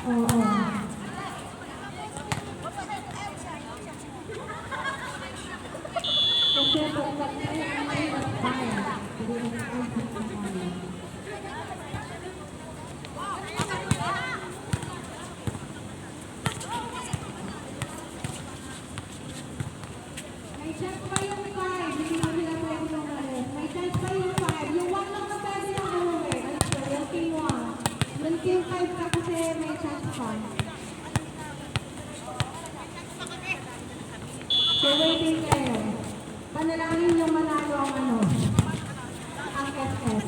Oo. Kasi pag may nagpaya, hindi na tayo. May chance pa yung 5, hindi na sila pwede umalis. May chance pa yung 5, yung 1 lang na pwede yung umuwi. Yung Q1. Yung Q5 ka kasi may chance pa. So waiting kayo. Panalangin yung manalo ang ang SS.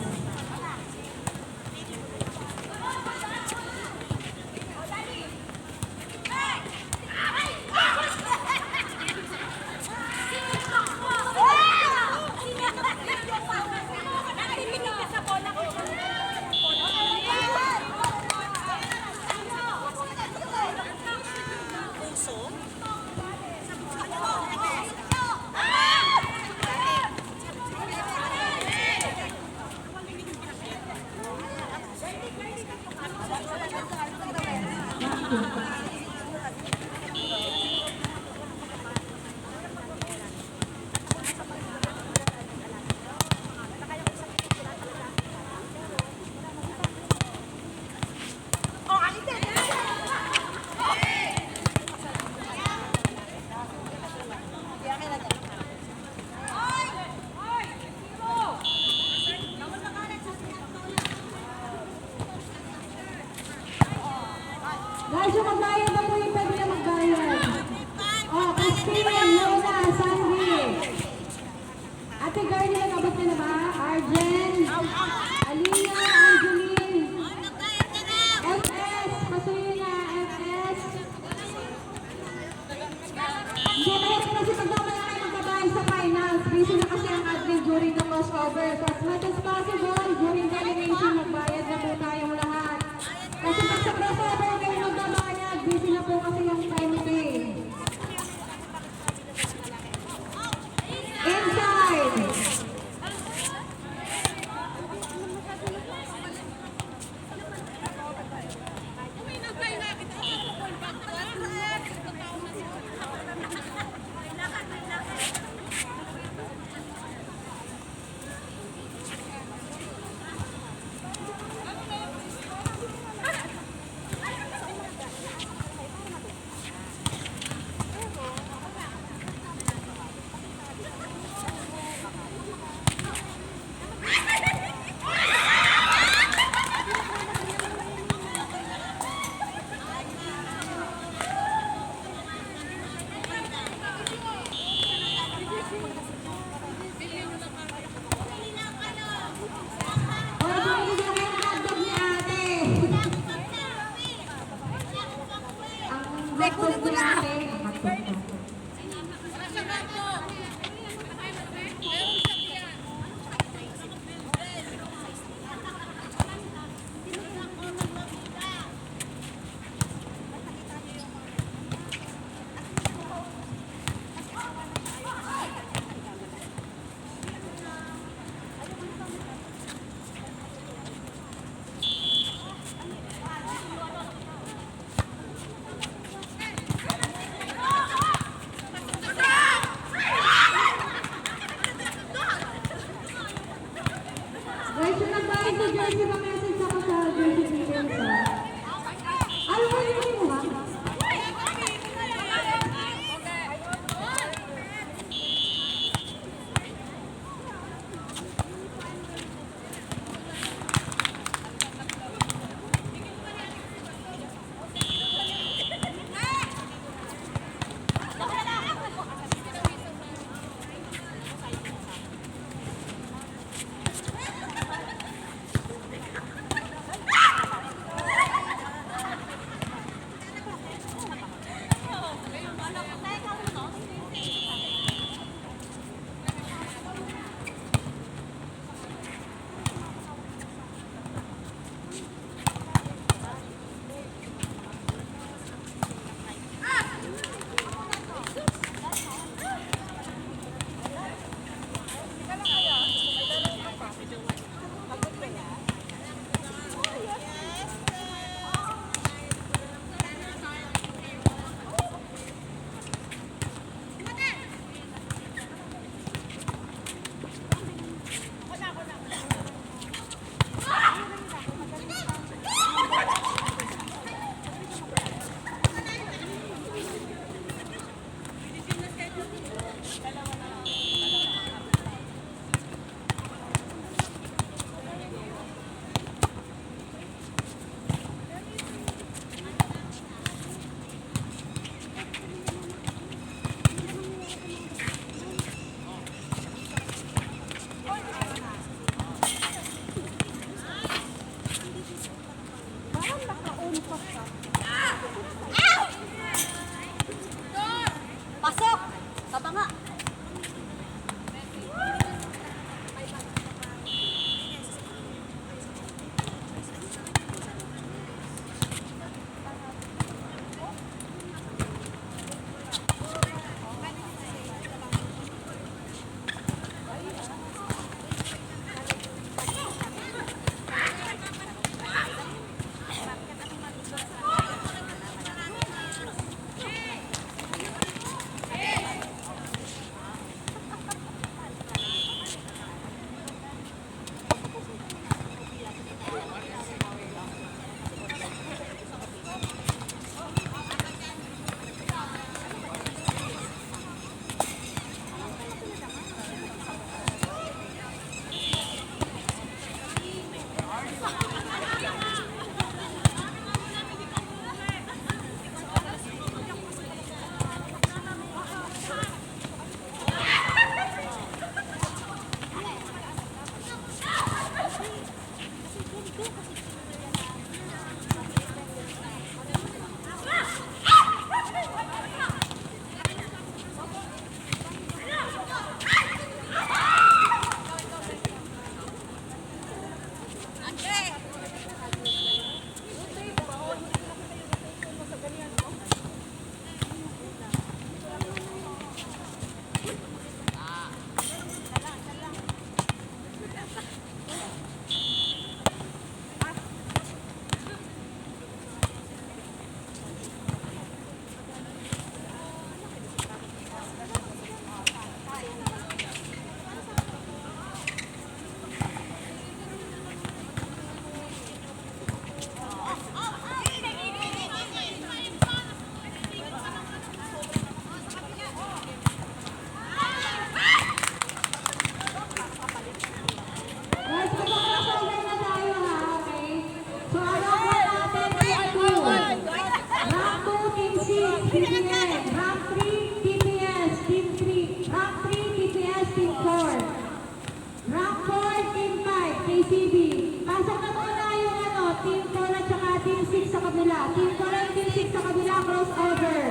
Guys, yung magbayad na po yung pwede na magbayad. Oh, Christine, Lola, Sandy. Ate Gardy, nag-abot ka na ba? Arjen, Alina, Angeline. FS, pasuyin na, FS. Hindi, mahirap kasi pag naman na kayo magbabayad sa finals. Busy na kasi ang admin during the crossover. So as much as possible, during the elimination, magbayad na po tayong lahat. Kasi pag sa crossover kayo magbabayad, busy na po kasi yung time pay. Inside! Kunin ko na! Pasok! Taba nga. Guys, mag-crossover na tayo ha, okay? So, alam mo natin, rank 2. Rank 2, Team 6, TPN. Rank 3, TPS, Team 3. Rank 3, TPS, Team 4. Rank 4, Team 5, KCB. Pasok na muna yung Team 4 at saka Team 6 sa kabila. Team 4 at Team 6 sa kabila, crossover.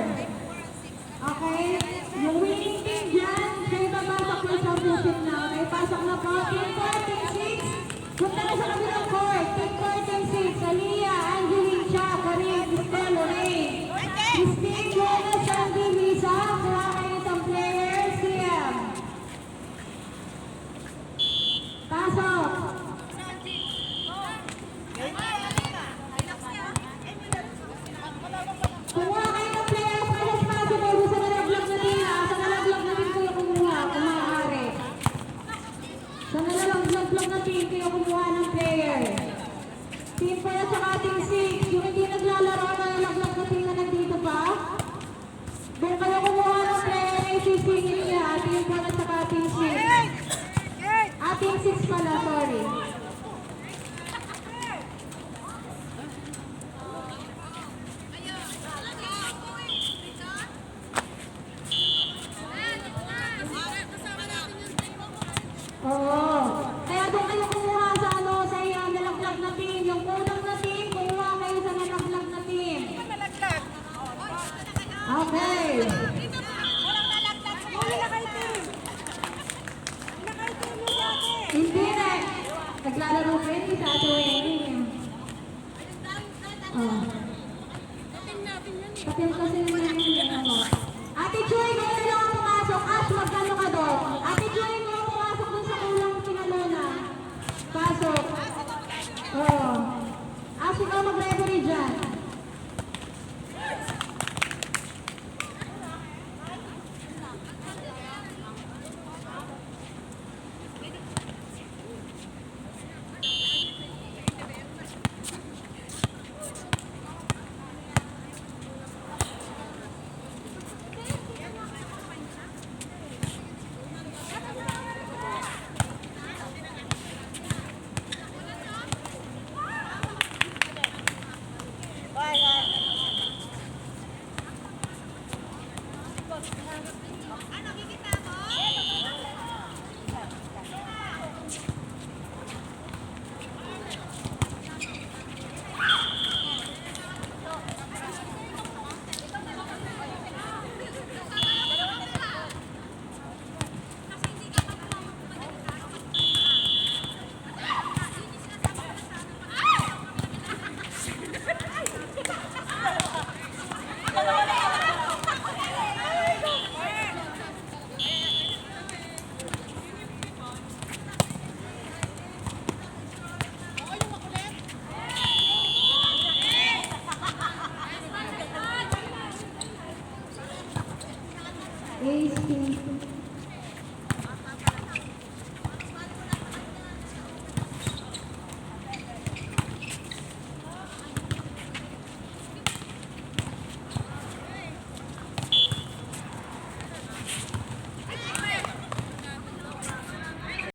Okay? Yung winning team dyan, kayo babasok na sa pusit na. Okay, pasok na po. Team 4, Team 6. Punta na sa kabilang court. Team 4, Team 6. Aliyah, Angeline, Cha, Karin, Cristel, Lorraine. Christine, Jonas, Sandy, Lisa. Kuha kayo isang player. CM. Pasok. Kumuha kayo ng players as much as possible. Sa nalaglag na din ha. Sa nalaglag na din kayo kumuha kung maaari. Sa nalaglag na team kayo kumuha ng player. Team 4 at saka Team 6. Yung hindi naglalaro na nalaglag na team na nandito pa. Doon kayo kumuha ng player na isisingin niya. Team 4 at saka Team 6. Team 6 pala, sorry. Oo. Kaya doon kayo kumuha sa sa nalaglag na team. Yung unang na team, kumuha kayo sa nalaglag na team. Okay. Hindi na. Naglalaro pa yun sa ato Oh. Patil kasi naman yun. Ate Joy, kung sino ang pumasok, Ash, magkano ka doon? Ate Joy, kung ang pumasok doon sa kulang pinalona. Pasok. Oo. Ash, ikaw mag-ready